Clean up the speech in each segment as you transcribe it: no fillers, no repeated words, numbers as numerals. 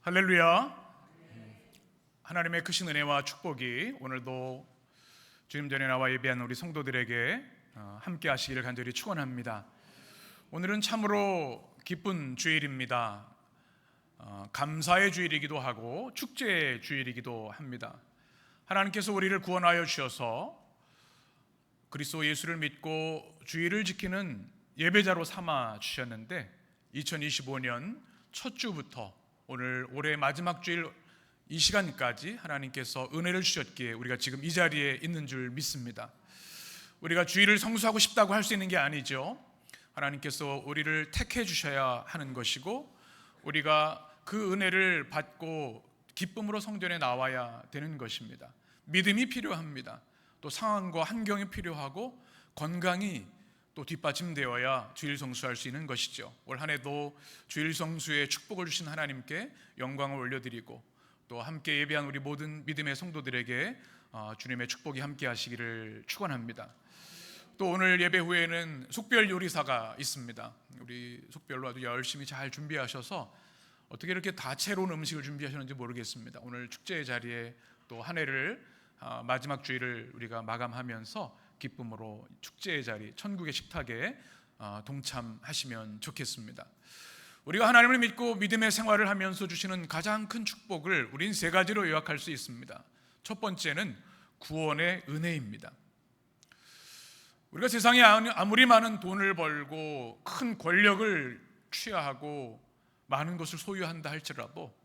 할렐루야. 하나님의 크신 은혜와 축복이 오늘도 주님 전에 나와 예배한 우리 성도들에게 함께 하시기를 간절히 축원합니다. 오늘은 참으로 기쁜 주일입니다. 감사의 주일이기도 하고 축제의 주일이기도 합니다. 하나님께서 우리를 구원하여 주셔서 그리스도 예수를 믿고 주일을 지키는 예배자로 삼아 주셨는데 2025년 첫 주부터 오늘 올해 마지막 주일 이 시간까지 하나님께서 은혜를 주셨기에 우리가 지금 이 자리에 있는 줄 믿습니다. 우리가 주일을 성수하고 싶다고 할 수 있는 게 아니죠. 하나님께서 우리를 택해 주셔야 하는 것이고 우리가 그 은혜를 받고 기쁨으로 성전에 나와야 되는 것입니다. 믿음이 필요합니다. 또 상황과 환경이 필요하고 건강이 또 뒷받침되어야 주일 성수할 수 있는 것이죠. 올 한 해도 주일 성수의 축복을 주신 하나님께 영광을 올려드리고 또 함께 예배한 우리 모든 믿음의 성도들에게 주님의 축복이 함께 하시기를 축원합니다. 또 오늘 예배 후에는 속별 요리사가 있습니다. 우리 속별로 아주 열심히 잘 준비하셔서 어떻게 이렇게 다채로운 음식을 준비하셨는지 모르겠습니다. 오늘 축제의 자리에 또 한 해를 마지막 주일을 우리가 마감하면서 기쁨으로 축제의 자리, 천국의 식탁에 동참하시면 좋겠습니다. 우리가 하나님을 믿고 믿음의 생활을 하면서 주시는 가장 큰 축복을 우린 세 가지로 요약할 수 있습니다. 첫 번째는 구원의 은혜입니다. 우리가 세상에 아무리 많은 돈을 벌고 큰 권력을 취하하고 많은 것을 소유한다 할지라도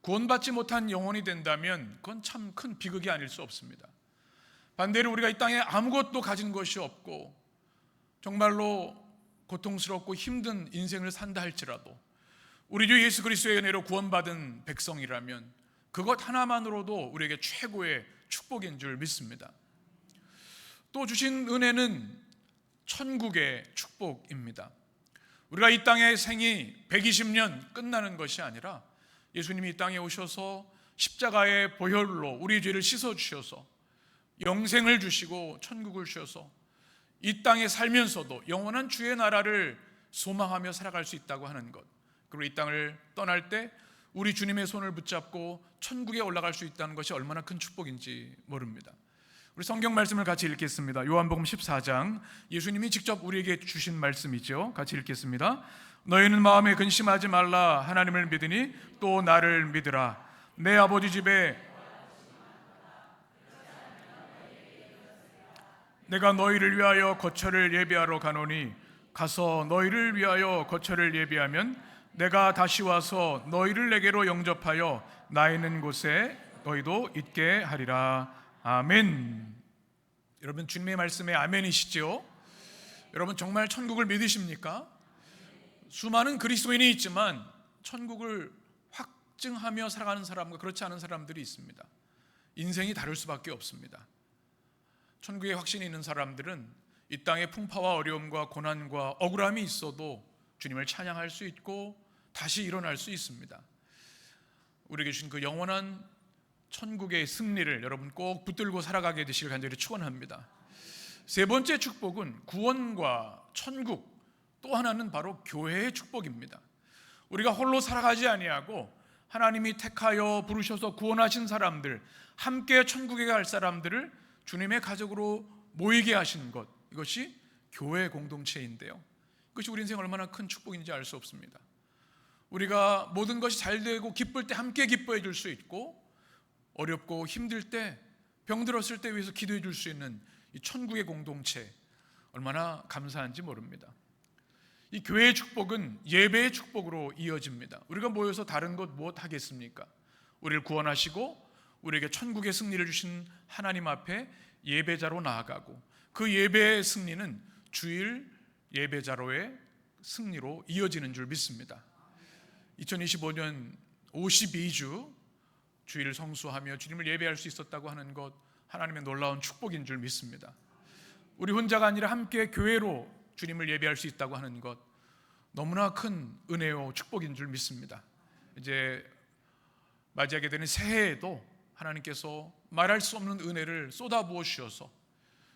구원받지 못한 영혼이 된다면 그건 참 큰 비극이 아닐 수 없습니다. 반대로 우리가 이 땅에 아무것도 가진 것이 없고 정말로 고통스럽고 힘든 인생을 산다 할지라도 우리 주 예수 그리스도의 은혜로 구원받은 백성이라면 그것 하나만으로도 우리에게 최고의 축복인 줄 믿습니다. 또 주신 은혜는 천국의 축복입니다. 우리가 이 땅의 생이 120년 끝나는 것이 아니라 예수님이 이 땅에 오셔서 십자가의 보혈로 우리 죄를 씻어주셔서 영생을 주시고 천국을 주셔서 이 땅에 살면서도 영원한 주의 나라를 소망하며 살아갈 수 있다고 하는 것, 그리고 이 땅을 떠날 때 우리 주님의 손을 붙잡고 천국에 올라갈 수 있다는 것이 얼마나 큰 축복인지 모릅니다. 우리 성경 말씀을 같이 읽겠습니다. 요한복음 14장, 예수님이 직접 우리에게 주신 말씀이죠. 같이 읽겠습니다. 너희는 마음에 근심하지 말라. 하나님을 믿으니 또 나를 믿으라. 내 아버지 집에 내가 너희를 위하여 거처를 예비하러 가노니 가서 너희를 위하여 거처를 예비하면 내가 다시 와서 너희를 내게로 영접하여 나 있는 곳에 너희도 있게 하리라. 아멘. 여러분, 주님의 말씀에 아멘이시죠? 여러분, 정말 천국을 믿으십니까? 수많은 그리스도인이 있지만 천국을 확증하며 살아가는 사람과 그렇지 않은 사람들이 있습니다. 인생이 다를 수밖에 없습니다. 천국에 확신이 있는 사람들은 이 땅의 풍파와 어려움과 고난과 억울함이 있어도 주님을 찬양할 수 있고 다시 일어날 수 있습니다. 우리에게 주신 그 영원한 천국의 승리를 여러분 꼭 붙들고 살아가게 되시길 간절히 축원합니다. 세 번째 축복은 구원과 천국, 또 하나는 바로 교회의 축복입니다. 우리가 홀로 살아가지 아니하고 하나님이 택하여 부르셔서 구원하신 사람들, 함께 천국에 갈 사람들을 주님의 가족으로 모이게 하신 것, 이것이 교회 공동체인데요, 이것이 우리 인생 얼마나 큰 축복인지 알 수 없습니다. 우리가 모든 것이 잘 되고 기쁠 때 함께 기뻐해 줄 수 있고 어렵고 힘들 때, 병들었을 때 위해서 기도해 줄 수 있는 이 천국의 공동체, 얼마나 감사한지 모릅니다. 이 교회의 축복은 예배의 축복으로 이어집니다. 우리가 모여서 다른 것 무엇 하겠습니까? 우리를 구원하시고 우리에게 천국의 승리를 주신 하나님 앞에 예배자로 나아가고 그 예배의 승리는 주일 예배자로의 승리로 이어지는 줄 믿습니다. 2025년 52주 주일을 성수하며 주님을 예배할 수 있었다고 하는 것, 하나님의 놀라운 축복인 줄 믿습니다. 우리 혼자가 아니라 함께 교회로 주님을 예배할 수 있다고 하는 것, 너무나 큰 은혜요 축복인 줄 믿습니다. 이제 맞이하게 되는 새해에도 하나님께서 말할 수 없는 은혜를 쏟아부어 주셔서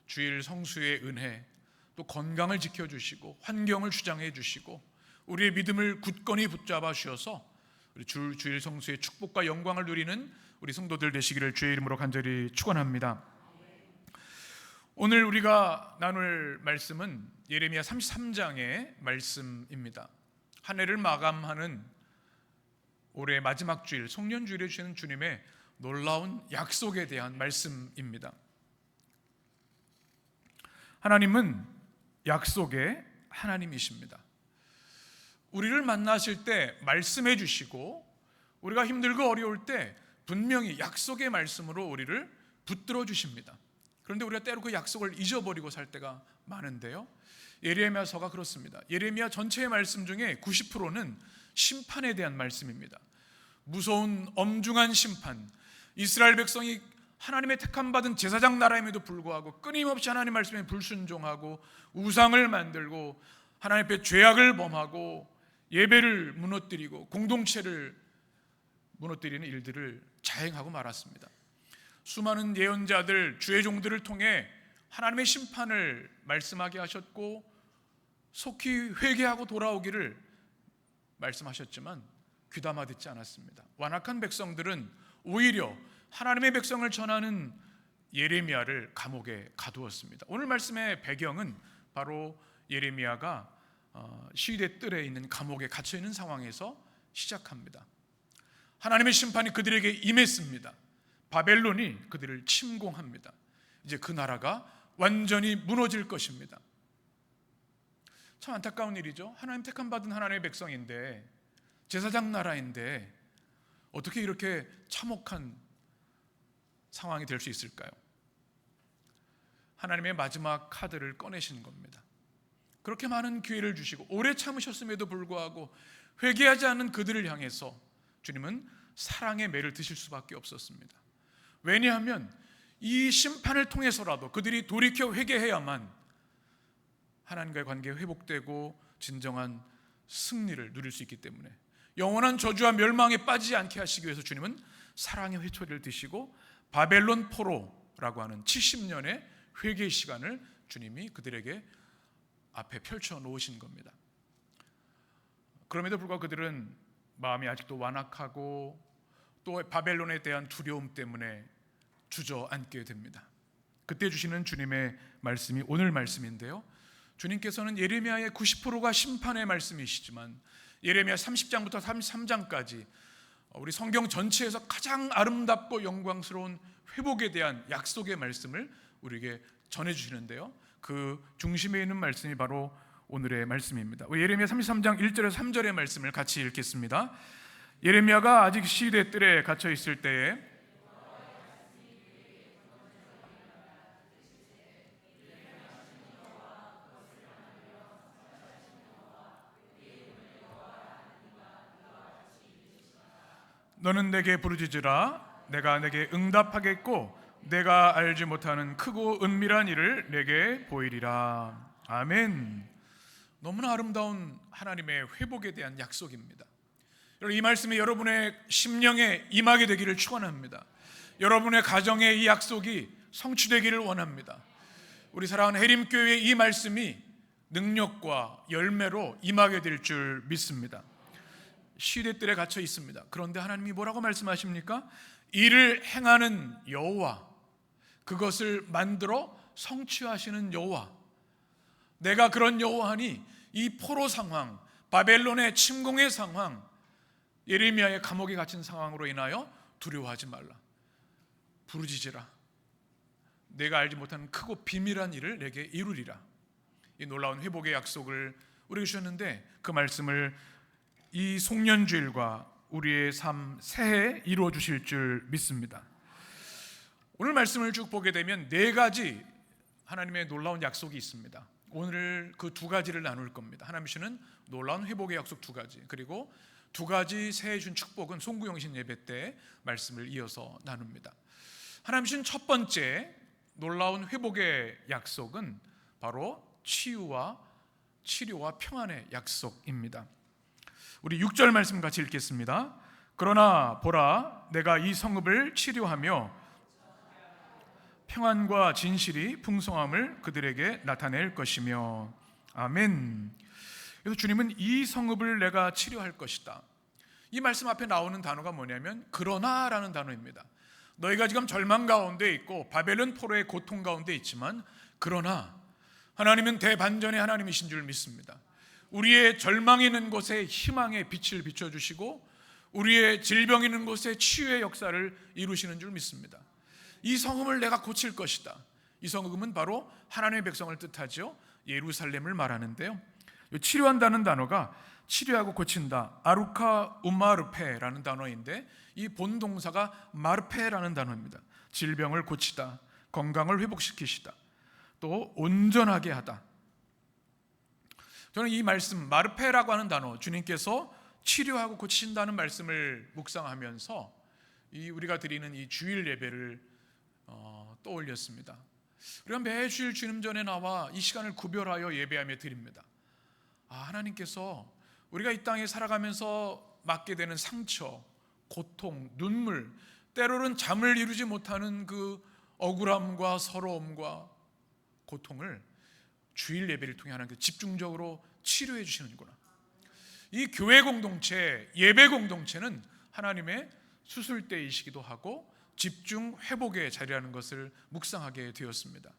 주일 성수의 은혜, 또 건강을 지켜주시고 환경을 주장해 주시고 우리의 믿음을 굳건히 붙잡아 주셔서 우리 주일 성수의 축복과 영광을 누리는 우리 성도들 되시기를 주의 이름으로 간절히 축원합니다. 오늘 우리가 나눌 말씀은 예레미야 33장의 말씀입니다. 한 해를 마감하는 올해 마지막 주일, 송년주일에 주시는 주님의 놀라운 약속에 대한 말씀입니다. 하나님은 약속의 하나님이십니다. 우리를 만나실 때 말씀해 주시고, 우리가 힘들고 어려울 때 분명히 약속의 말씀으로 우리를 붙들어 주십니다. 그런데 우리가 때로 그 약속을 잊어버리고 살 때가 많은데요, 예레미야서가 그렇습니다. 예레미야 전체의 말씀 중에 90%는 심판에 대한 말씀입니다. 무서운 엄중한 심판, 이스라엘 백성이 하나님의 택함받은 제사장 나라임에도 불구하고 끊임없이 하나님 말씀에 불순종하고 우상을 만들고 하나님 앞에 죄악을 범하고 예배를 무너뜨리고 공동체를 무너뜨리는 일들을 자행하고 말았습니다. 수많은 예언자들, 주의 종들을 통해 하나님의 심판을 말씀하게 하셨고 속히 회개하고 돌아오기를 말씀하셨지만 귀담아 듣지 않았습니다. 완악한 백성들은 오히려 하나님의 백성을 전하는 예레미야를 감옥에 가두었습니다. 오늘 말씀의 배경은 바로 예레미야가 시대 뜰에 있는 감옥에 갇혀 있는 상황에서 시작합니다. 하나님의 심판이 그들에게 임했습니다. 바벨론이 그들을 침공합니다. 이제 그 나라가 완전히 무너질 것입니다. 참 안타까운 일이죠. 하나님 택함 받은 하나님의 백성인데, 제사장 나라인데 어떻게 이렇게 참혹한 상황이 될 수 있을까요? 하나님의 마지막 카드를 꺼내신 겁니다. 그렇게 많은 기회를 주시고 오래 참으셨음에도 불구하고 회개하지 않는 그들을 향해서 주님은 사랑의 매를 드실 수밖에 없었습니다. 왜냐하면 이 심판을 통해서라도 그들이 돌이켜 회개해야만 하나님과의 관계가 회복되고 진정한 승리를 누릴 수 있기 때문에, 영원한 저주와 멸망에 빠지지 않게 하시기 위해서 주님은 사랑의 회초리를 드시고 바벨론 포로라고 하는 70년의 회개 시간을 주님이 그들에게 앞에 펼쳐 놓으신 겁니다. 그럼에도 불구하고 그들은 마음이 아직도 완악하고 또 바벨론에 대한 두려움 때문에 주저앉게 됩니다. 그때 주시는 주님의 말씀이 오늘 말씀인데요, 주님께서는 예레미야의 90%가 심판의 말씀이시지만 예레미야 30장부터 33장까지 우리 성경 전체에서 가장 아름답고 영광스러운 회복에 대한 약속의 말씀을 우리에게 전해주시는데요, 그 중심에 있는 말씀이 바로 오늘의 말씀입니다. 예레미야 33장 1절에서 3절의 말씀을 같이 읽겠습니다. 예레미야가 아직 시대 뜰에 갇혀 있을 때에 너는 내게 부르짖으라. 내가 내게 응답하겠고 내가 알지 못하는 크고 은밀한 일을 내게 보이리라. 아멘. 너무나 아름다운 하나님의 회복에 대한 약속입니다. 이 말씀이 여러분의 심령에 임하게 되기를 축원합니다. 여러분의 가정에 이 약속이 성취되기를 원합니다. 우리 사랑하는 해림교회의 이 말씀이 능력과 열매로 임하게 될 줄 믿습니다. 시대들에 갇혀 있습니다. 그런데 하나님이 뭐라고 말씀하십니까? 이를 행하는 여호와, 그것을 만들어 성취하시는 여호와, 내가 그런 여호와니 이 포로 상황, 바벨론의 침공의 상황, 예레미야의 감옥에 갇힌 상황으로 인하여 두려워하지 말라. 부르짖으라. 내가 알지 못하는 크고 비밀한 일을 내게 이루리라. 이 놀라운 회복의 약속을 우리에게 주셨는데, 그 말씀을 이 송년주일과 우리의 삶 새해에 이루어 주실 줄 믿습니다. 오늘 말씀을 쭉 보게 되면 네 가지 하나님의 놀라운 약속이 있습니다. 오늘 그 두 가지를 나눌 겁니다. 하나님 주시는 놀라운 회복의 약속 두 가지, 그리고 두 가지 새해 준 축복은 송구영신 예배 때 말씀을 이어서 나눕니다. 하나님 주신 첫 번째 놀라운 회복의 약속은 바로 치유와 치료와 평안의 약속입니다. 우리 6절 말씀 같이 읽겠습니다. 그러나 보라, 내가 이 성읍을 치료하며 평안과 진실이 풍성함을 그들에게 나타낼 것이며. 아멘. 그래서 주님은 이 성읍을 내가 치료할 것이다. 이 말씀 앞에 나오는 단어가 뭐냐면 그러나라는 단어입니다. 너희가 지금 절망 가운데 있고 바벨론 포로의 고통 가운데 있지만 그러나 하나님은 대반전의 하나님이신 줄 믿습니다. 우리의 절망이 있는 곳에 희망의 빛을 비춰주시고 우리의 질병이 있는 곳에 치유의 역사를 이루시는 줄 믿습니다. 이 성읍을 내가 고칠 것이다. 이 성읍은 바로 하나님의 백성을 뜻하죠. 예루살렘을 말하는데요, 치료한다는 단어가 치료하고 고친다, 아루카 우마르페라는 단어인데 이 본동사가 마르페라는 단어입니다. 질병을 고치다, 건강을 회복시키시다, 또 온전하게 하다. 저는 이 말씀 마르페라고 하는 단어, 주님께서 치료하고 고치신다는 말씀을 묵상하면서 우리가 드리는 이 주일 예배를 떠올렸습니다. 우리가 매주일 주님 전에 나와 이 시간을 구별하여 예배하며 드립니다. 하나님께서 우리가 이 땅에 살아가면서 맞게 되는 상처, 고통, 눈물, 때로는 잠을 이루지 못하는 그 억울함과 서러움과 고통을 주일 예배를 통해 하나님께서 집중적으로 치료해 주시는구나. 이 교회 공동체, 예배 공동체는 하나님의 수술대이시기도 하고 집중 회복의 자리라는 것을 묵상하게 되었습니다.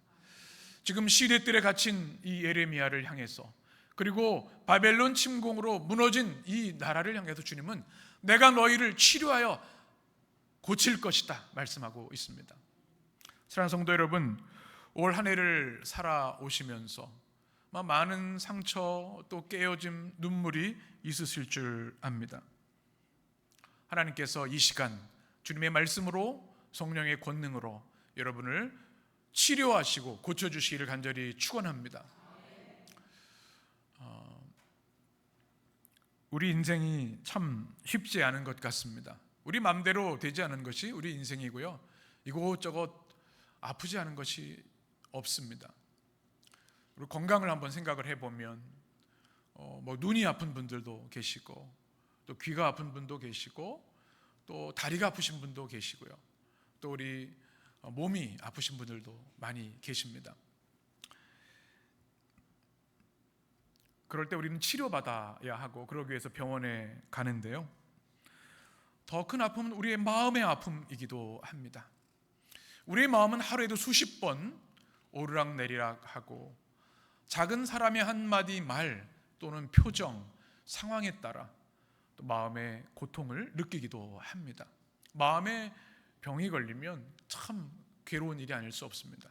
지금 시대들에 갇힌 이 예레미야를 향해서, 그리고 바벨론 침공으로 무너진 이 나라를 향해서 주님은 내가 너희를 치료하여 고칠 것이다 말씀하고 있습니다. 사랑하는 성도 여러분, 올 한 해를 살아오시면서 많은 상처, 또 깨어짐, 눈물이 있으실 줄 압니다. 하나님께서 이 시간 주님의 말씀으로, 성령의 권능으로 여러분을 치료하시고 고쳐주시기를 간절히 축원합니다. 우리 인생이 참 쉽지 않은 것 같습니다. 우리 마음대로 되지 않은 것이 우리 인생이고요, 이곳저곳 아프지 않은 것이 없습니다. 그리고 건강을 한번 생각을 해보면 눈이 아픈 분들도 계시고, 또 귀가 아픈 분도 계시고, 또 다리가 아프신 분도 계시고요, 또 우리 몸이 아프신 분들도 많이 계십니다. 그럴 때 우리는 치료받아야 하고 그러기 위해서 병원에 가는데요, 더 큰 아픔은 우리의 마음의 아픔이기도 합니다. 우리의 마음은 하루에도 수십 번 오르락내리락 하고 작은 사람의 한마디 말 또는 표정, 상황에 따라 또 마음의 고통을 느끼기도 합니다. 마음에 병이 걸리면 참 괴로운 일이 아닐 수 없습니다.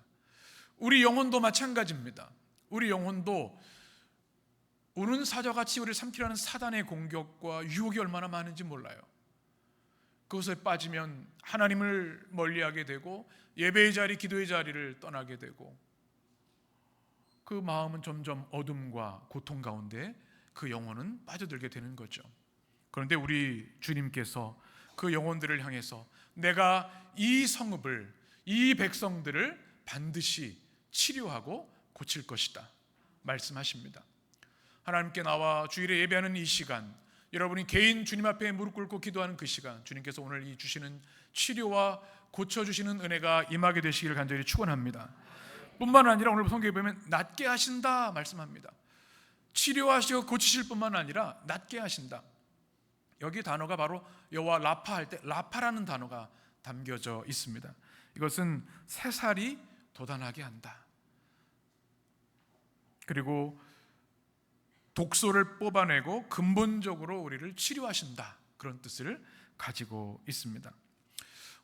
우리 영혼도 마찬가지입니다. 우리 영혼도 우는 사자같이 우리를 삼키려는 사단의 공격과 유혹이 얼마나 많은지 몰라요. 그것에 빠지면 하나님을 멀리하게 되고 예배의 자리, 기도의 자리를 떠나게 되고, 그 마음은 점점 어둠과 고통 가운데 그 영혼은 빠져들게 되는 거죠. 그런데 우리 주님께서 그 영혼들을 향해서 내가 이 성읍을, 이 백성들을 반드시 치료하고 고칠 것이다 말씀하십니다. 하나님께 나와 주일에 예배하는 이 시간, 여러분이 개인 주님 앞에 무릎 꿇고 기도하는 그 시간, 주님께서 오늘 이 주시는 치료와 고쳐주시는 은혜가 임하게 되시기를 간절히 축원합니다. 뿐만 아니라 오늘 성경에 보면 낫게 하신다 말씀합니다. 치료하시고 고치실 뿐만 아니라 낫게 하신다. 여기 단어가 바로 여호와 라파 할 때 라파라는 단어가 담겨져 있습니다. 이것은 새살이 돋아나게 한다, 그리고 독소를 뽑아내고 근본적으로 우리를 치료하신다, 그런 뜻을 가지고 있습니다.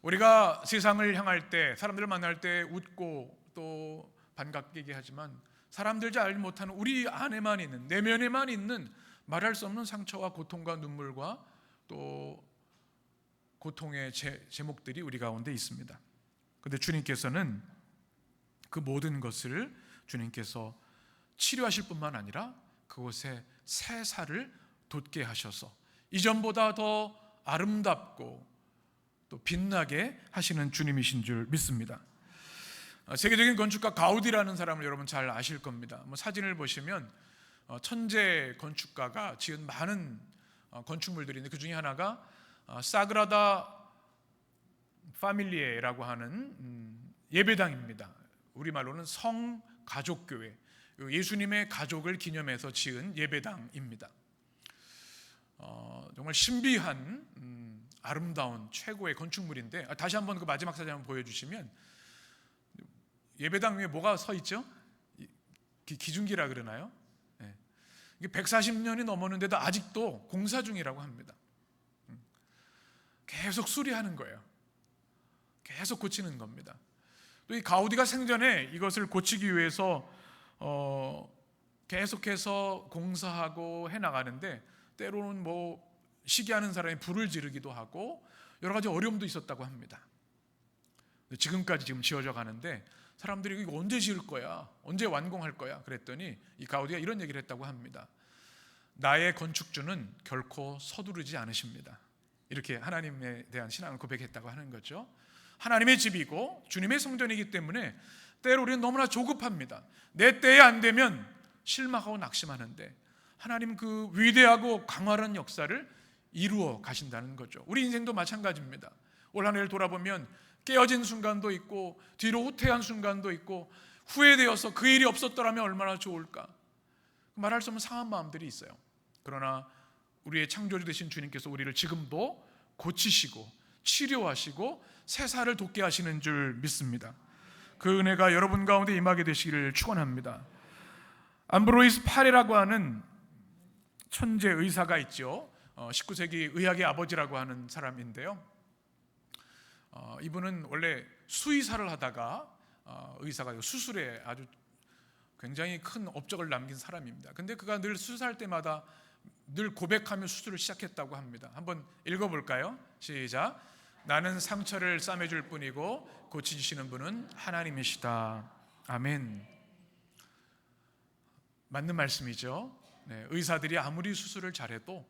우리가 세상을 향할 때, 사람들을 만날 때 웃고 또 반갑게 하지만 사람들 잘 알지 못하는 우리 안에만 있는, 내면에만 있는 말할 수 없는 상처와 고통과 눈물과 또 고통의 제목들이 우리 가운데 있습니다. 그런데 주님께서는 그 모든 것을 주님께서 치료하실 뿐만 아니라 그곳에 새 살을 돋게 하셔서 이전보다 더 아름답고 또 빛나게 하시는 주님이신 줄 믿습니다. 세계적인 건축가 가우디라는 사람을 여러분 잘 아실 겁니다. 사진을 보시면 천재 건축가가 지은 많은 건축물들이 있는데 그 중에 하나가 사그라다 파밀리에라고 하는 예배당입니다. 우리말로는 성가족교회, 예수님의 가족을 기념해서 지은 예배당입니다. 정말 신비한 아름다운 최고의 건축물인데, 다시 한번 그 마지막 사진 한번 보여주시면, 예배당 위에 뭐가 서 있죠? 기중기라 그러나요? 네. 이게 140년이 넘었는데도 아직도 공사 중이라고 합니다. 계속 수리하는 거예요. 계속 고치는 겁니다. 또 이 가우디가 생전에 이것을 고치기 위해서 계속해서 공사하고 해나가는데, 때로는 뭐 시기하는 사람이 불을 지르기도 하고 여러 가지 어려움도 있었다고 합니다. 지금까지 지금 지어져 가는데, 사람들이 이거 언제 지을 거야? 언제 완공할 거야? 그랬더니 이 가우디가 이런 얘기를 했다고 합니다. 나의 건축주는 결코 서두르지 않으십니다. 이렇게 하나님에 대한 신앙을 고백했다고 하는 거죠. 하나님의 집이고 주님의 성전이기 때문에 때로 우리는 너무나 조급합니다. 내 때에 안 되면 실망하고 낙심하는데, 하나님 그 위대하고 강활한 역사를 이루어 가신다는 거죠. 우리 인생도 마찬가지입니다. 올 한 해를 돌아보면 깨어진 순간도 있고 뒤로 후퇴한 순간도 있고, 후회되어서 그 일이 없었더라면 얼마나 좋을까, 말할 수 없는 상한 마음들이 있어요. 그러나 우리의 창조주 되신 주님께서 우리를 지금도 고치시고 치료하시고 새살을 돋게 하시는 줄 믿습니다. 그 은혜가 여러분 가운데 임하게 되시기를 축원합니다. 암브로이스 파레라고 하는 천재 의사가 있죠. 19세기 의학의 아버지라고 하는 사람인데요. 이분은 원래 수의사를 하다가 의사가 수술에 아주 굉장히 큰 업적을 남긴 사람입니다. 근데 그가 늘 수술할 때마다 늘 고백하며 수술을 시작했다고 합니다. 한번 읽어볼까요? 시작. 나는 상처를 싸매줄 뿐이고 고치시는 분은 하나님이시다. 아멘. 맞는 말씀이죠. 네, 의사들이 아무리 수술을 잘해도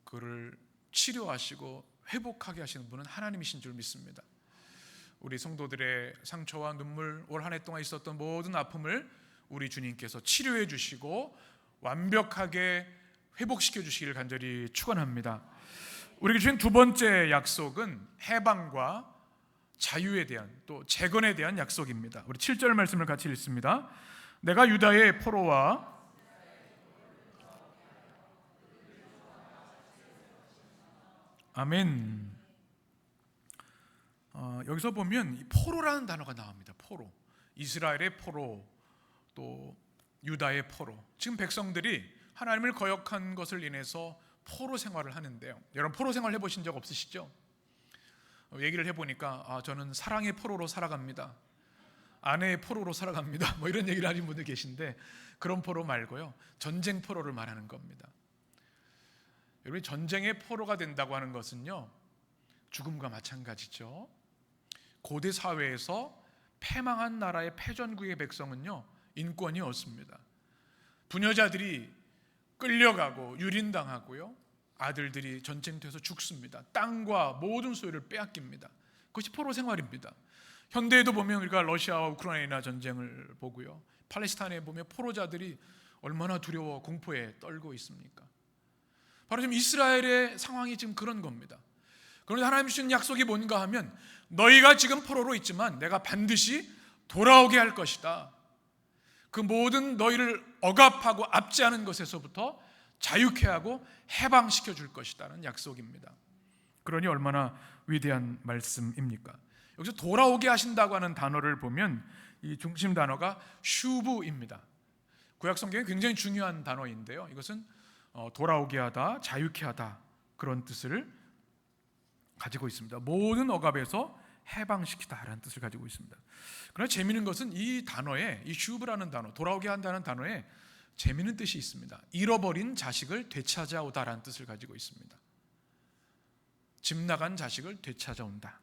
그를 치료하시고 회복하게 하시는 분은 하나님이신 줄 믿습니다. 우리 성도들의 상처와 눈물, 올 한 해 동안 있었던 모든 아픔을 우리 주님께서 치료해 주시고 완벽하게 회복시켜 주시기를 간절히 축원합니다. 우리에게 주신 두 번째 약속은 해방과 자유에 대한, 또 재건에 대한 약속입니다. 우리 7절 말씀을 같이 읽습니다. 내가 유다의 포로와 아멘. 여기서 보면 포로라는 단어가 나옵니다. 포로, 이스라엘의 포로, 또 유다의 포로. 지금 백성들이 하나님을 거역한 것을 인해서 포로 생활을 하는데요. 여러분 포로 생활 해보신 적 없으시죠? 얘기를 해보니까 저는 사랑의 포로로 살아갑니다, 아내의 포로로 살아갑니다, 뭐 이런 얘기를 하는 분들 계신데, 그런 포로 말고요, 전쟁 포로를 말하는 겁니다. 여러분 전쟁의 포로가 된다고 하는 것은요, 죽음과 마찬가지죠. 고대 사회에서 패망한 나라의 패전국의 백성은요, 인권이 없습니다. 부녀자들이 끌려가고 유린당하고요, 아들들이 전쟁터에서 죽습니다. 땅과 모든 소유를 빼앗깁니다. 그것이 포로 생활입니다. 현대에도 보면 우리가 러시아와 우크라이나 전쟁을 보고요, 팔레스타인에 보면 포로자들이 얼마나 두려워 공포에 떨고 있습니까? 바로 지금 이스라엘의 상황이 지금 그런 겁니다. 그런데 하나님 주신 약속이 뭔가 하면, 너희가 지금 포로로 있지만 내가 반드시 돌아오게 할 것이다. 그 모든 너희를 억압하고 압제하는 것에서부터 자유케 하고 해방시켜 줄 것이라는 약속입니다. 그러니 얼마나 위대한 말씀입니까? 여기서 돌아오게 하신다고 하는 단어를 보면 이 중심 단어가 슈브입니다. 구약 성경에 굉장히 중요한 단어인데요, 이것은 돌아오게 하다, 자유케 하다, 그런 뜻을 가지고 있습니다. 모든 억압에서 해방시키다라는 뜻을 가지고 있습니다. 그러나 재미있는 것은 이 단어에, 이 슈브라는 단어, 돌아오게 한다는 단어에 재미있는 뜻이 있습니다. 잃어버린 자식을 되찾아오다라는 뜻을 가지고 있습니다. 집 나간 자식을 되찾아온다.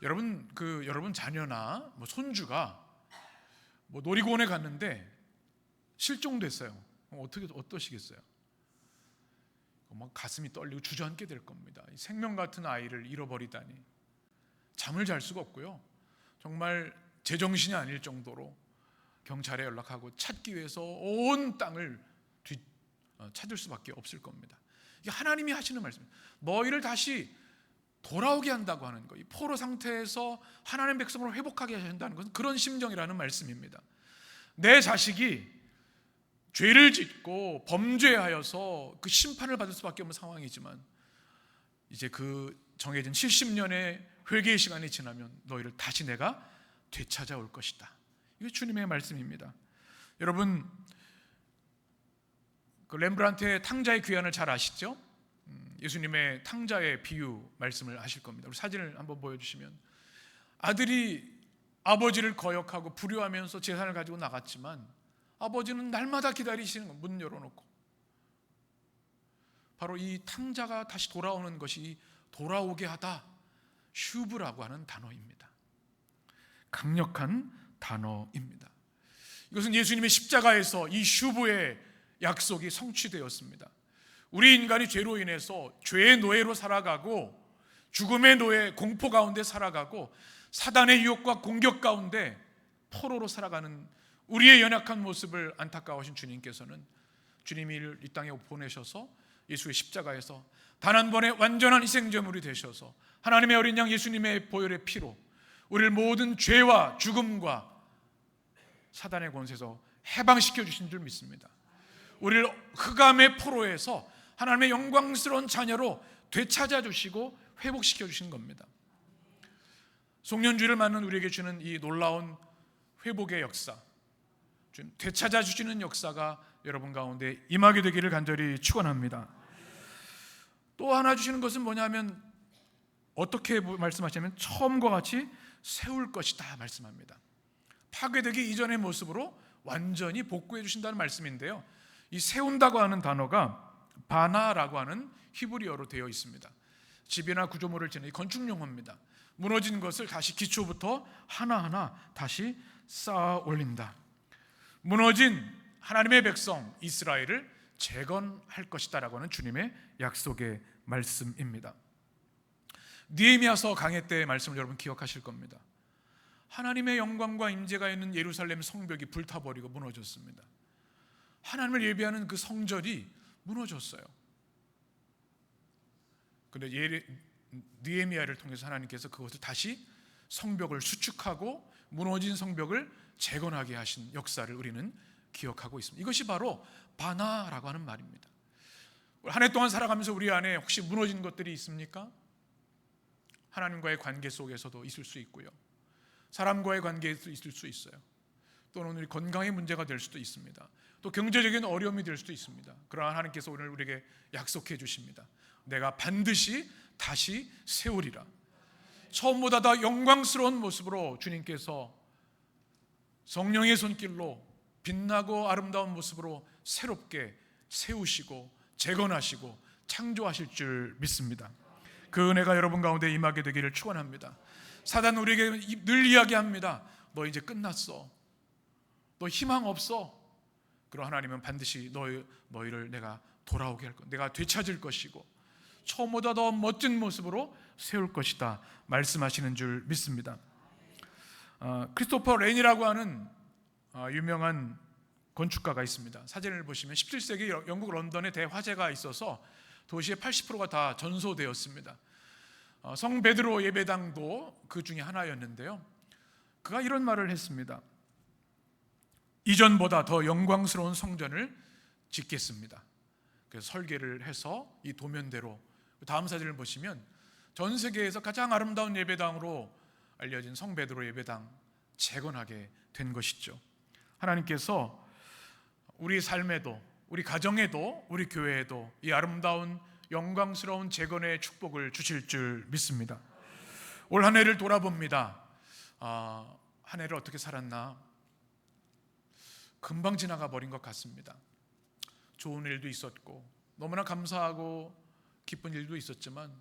여러분 자녀나 손주가 놀이공원에 갔는데 실종됐어요. 어떠시겠어요? 가슴이 떨리고 주저앉게 될 겁니다. 생명 같은 아이를 잃어버리다니 잠을 잘 수가 없고요, 정말 제정신이 아닐 정도로 경찰에 연락하고 찾기 위해서 온 땅을 찾을 수밖에 없을 겁니다. 이게 하나님이 하시는 말씀입니다. 너희를 다시 돌아오게 한다고 하는 거, 이 포로 상태에서 하나님 백성으로 회복하게 하신다는 것은 그런 심정이라는 말씀입니다. 내 자식이 죄를 짓고 범죄하여서 그 심판을 받을 수밖에 없는 상황이지만 이제 그 정해진 70년의 회개의 시간이 지나면 너희를 다시 내가 되찾아올 것이다. 이게 주님의 말씀입니다. 여러분, 그 렘브란트의 탕자의 귀환을 잘 아시죠? 예수님의 탕자의 비유 말씀을 아실 겁니다. 우리 사진을 한번 보여주시면, 아들이 아버지를 거역하고 불효하면서 재산을 가지고 나갔지만 아버지는 날마다 기다리시는 거, 문 열어놓고. 바로 이 탕자가 다시 돌아오는 것이 돌아오게 하다, 슈브라고 하는 단어입니다. 강력한 단어입니다. 이것은 예수님의 십자가에서 이 슈브의 약속이 성취되었습니다. 우리 인간이 죄로 인해서 죄의 노예로 살아가고 죽음의 노예, 공포 가운데 살아가고 사단의 유혹과 공격 가운데 포로로 살아가는 우리의 연약한 모습을 안타까워하신 주님께서는 주님이 이 땅에 보내셔서 예수의 십자가에서 단 한 번의 완전한 희생제물이 되셔서 하나님의 어린 양 예수님의 보혈의 피로 우리를 모든 죄와 죽음과 사단의 권세에서 해방시켜 주신 줄 믿습니다. 우리를 흑암의 포로에서 하나님의 영광스러운 자녀로 되찾아 주시고 회복시켜 주신 겁니다. 송년주의를 맞는 우리에게 주는 이 놀라운 회복의 역사, 되찾아 주시는 역사가 여러분 가운데 임하게 되기를 간절히 축원합니다. 또 하나 주시는 것은 뭐냐면, 어떻게 말씀하시냐면 처음과 같이 세울 것이다 말씀합니다. 파괴되기 이전의 모습으로 완전히 복구해 주신다는 말씀인데요, 이 세운다고 하는 단어가 바나라고 하는 히브리어로 되어 있습니다. 집이나 구조물을 짓는 건축 용어입니다. 무너진 것을 다시 기초부터 하나하나 다시 쌓아 올린다. 무너진 하나님의 백성 이스라엘을 재건할 것이다라고 하는 주님의 약속의 말씀입니다. 느헤미야서 강해 때의 말씀을 여러분 기억하실 겁니다. 하나님의 영광과 임재가 있는 예루살렘 성벽이 불타버리고 무너졌습니다. 하나님을 예배하는 그 성전이 무너졌어요. 그런데 느헤미야를 통해서 하나님께서 그것을 다시 성벽을 수축하고 무너진 성벽을 재건하게 하신 역사를 우리는 기억하고 있습니다. 이것이 바로 바나라고 하는 말입니다. 한 해 동안 살아가면서 우리 안에 혹시 무너진 것들이 있습니까? 하나님과의 관계 속에서도 있을 수 있고요, 사람과의 관계에도 있을 수 있어요. 또는 우리 건강의 문제가 될 수도 있습니다. 또 경제적인 어려움이 될 수도 있습니다. 그러나 하나님께서 오늘 우리에게 약속해 주십니다. 내가 반드시 다시 세우리라. 처음보다 더 영광스러운 모습으로 주님께서 성령의 손길로 빛나고 아름다운 모습으로 새롭게 세우시고 재건하시고 창조하실 줄 믿습니다. 그 은혜가 여러분 가운데 임하게 되기를 축원합니다. 사단 우리에게 늘 이야기합니다. 너 이제 끝났어. 너 희망 없어. 그러나 하나님은 반드시 너희를 내가 돌아오게 할 것, 내가 되찾을 것이고 처음보다 더 멋진 모습으로 세울 것이다 말씀하시는 줄 믿습니다. 크리스토퍼 레인이라고 하는 유명한 건축가가 있습니다. 사진을 보시면 17세기 영국 런던에 대화재가 있어서 도시의 80%가 다 전소되었습니다. 성 베드로 예배당도 그 중에 하나였는데요, 그가 이런 말을 했습니다. 이전보다 더 영광스러운 성전을 짓겠습니다. 그래서 설계를 해서 이 도면대로, 다음 사진을 보시면 전 세계에서 가장 아름다운 예배당으로 알려진 성 베드로 예배당 재건하게 된 것이죠. 하나님께서 우리 삶에도, 우리 가정에도, 우리 교회에도 이 아름다운 영광스러운 재건의 축복을 주실 줄 믿습니다. 올 한 해를 돌아봅니다. 한 해를 어떻게 살았나? 금방 지나가 버린 것 같습니다. 좋은 일도 있었고 너무나 감사하고 기쁜 일도 있었지만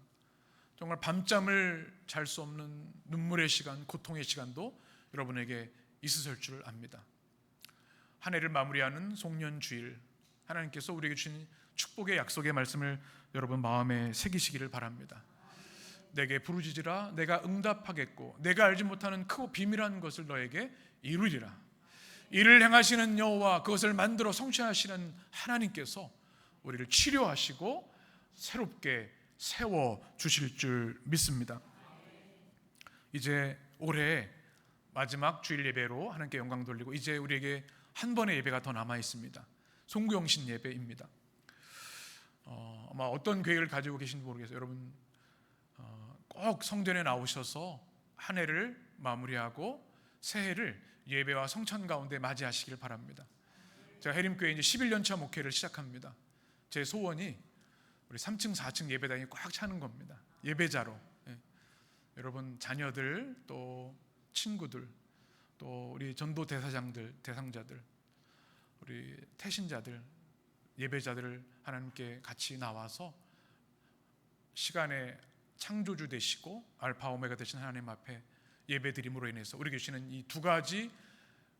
정말 밤잠을 잘 수 없는 눈물의 시간, 고통의 시간도 여러분에게 있으실 줄 압니다. 한 해를 마무리하는 송년주일, 하나님께서 우리에게 주신 축복의 약속의 말씀을 여러분 마음에 새기시기를 바랍니다. 내게 부르짖으라 내가 응답하겠고 내가 알지 못하는 크고 비밀한 것을 너에게 이루리라. 이를 행하시는 여호와, 그것을 만들어 성취하시는 하나님께서 우리를 치료하시고 새롭게 세워 주실 줄 믿습니다. 이제 올해 마지막 주일 예배로 하나님께 영광 돌리고 이제 우리에게 한 번의 예배가 더 남아 있습니다. 송구영신 예배입니다. 아마 어떤 계획을 가지고 계신지 모르겠어요. 여러분 꼭 성전에 나오셔서 한 해를 마무리하고 새해를 예배와 성찬 가운데 맞이하시길 바랍니다. 제가 해림교회 이제 11년차 목회를 시작합니다. 제 소원이 우리 3층 4층 예배당이 꽉 차는 겁니다. 예배자로. 여러분 자녀들 또 친구들 또 우리 전도 대상자들 우리 태신자들 예배자들을 하나님께 같이 나와서 시간의 창조주 되시고 알파 오메가 되신 하나님 앞에 예배드림으로 인해서 우리에게 주시는 이 두 가지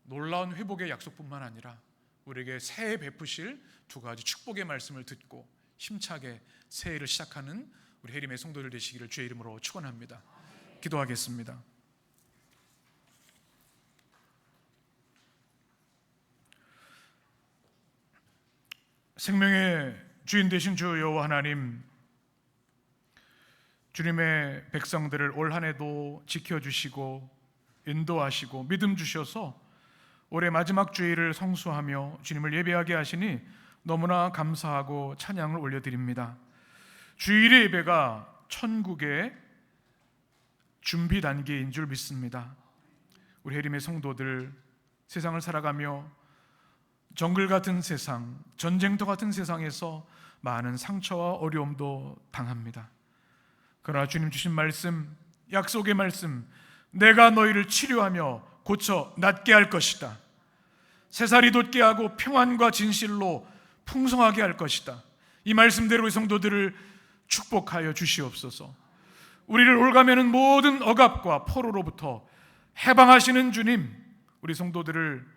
놀라운 회복의 약속뿐만 아니라 우리에게 새해 베푸실 두 가지 축복의 말씀을 듣고 힘차게 새해를 시작하는 우리 해림의 성도들 되시기를 주의 이름으로 축원합니다. 기도하겠습니다. 생명의 주인 되신 주 여호와 하나님, 주님의 백성들을 올 한 해도 지켜주시고 인도하시고 믿음 주셔서 올해 마지막 주일을 성수하며 주님을 예배하게 하시니 너무나 감사하고 찬양을 올려드립니다. 주일의 예배가 천국의 준비 단계인 줄 믿습니다. 우리 해림의 성도들 세상을 살아가며 정글 같은 세상, 전쟁터 같은 세상에서 많은 상처와 어려움도 당합니다. 그러나 주님 주신 말씀, 약속의 말씀, 내가 너희를 치료하며 고쳐 낫게 할 것이다. 새살이 돋게 하고 평안과 진실로 풍성하게 할 것이다. 이 말씀대로 우리 성도들을 축복하여 주시옵소서. 우리를 올가매는 모든 억압과 포로로부터 해방하시는 주님, 우리 성도들을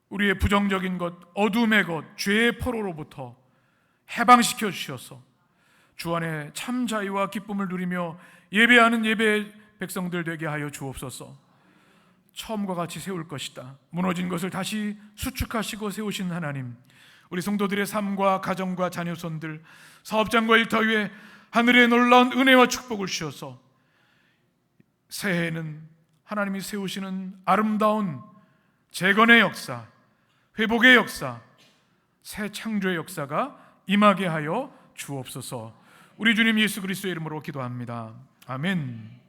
우리의 부정적인 것, 어둠의 것, 죄의 포로로부터 해방시켜 주셔서 주 안에 참 자유와 기쁨을 누리며 예배하는 예배 백성들 되게 하여 주옵소서. 처음과 같이 세울 것이다. 무너진 것을 다시 수축하시고 세우신 하나님, 우리 성도들의 삶과 가정과 자녀손들, 사업장과 일터 위에 하늘의 놀라운 은혜와 축복을 주셔서 새해에는 하나님이 세우시는 아름다운 재건의 역사, 회복의 역사, 새 창조의 역사가 임하게 하여 주옵소서. 우리 주님 예수 그리스도의 이름으로 기도합니다. 아멘.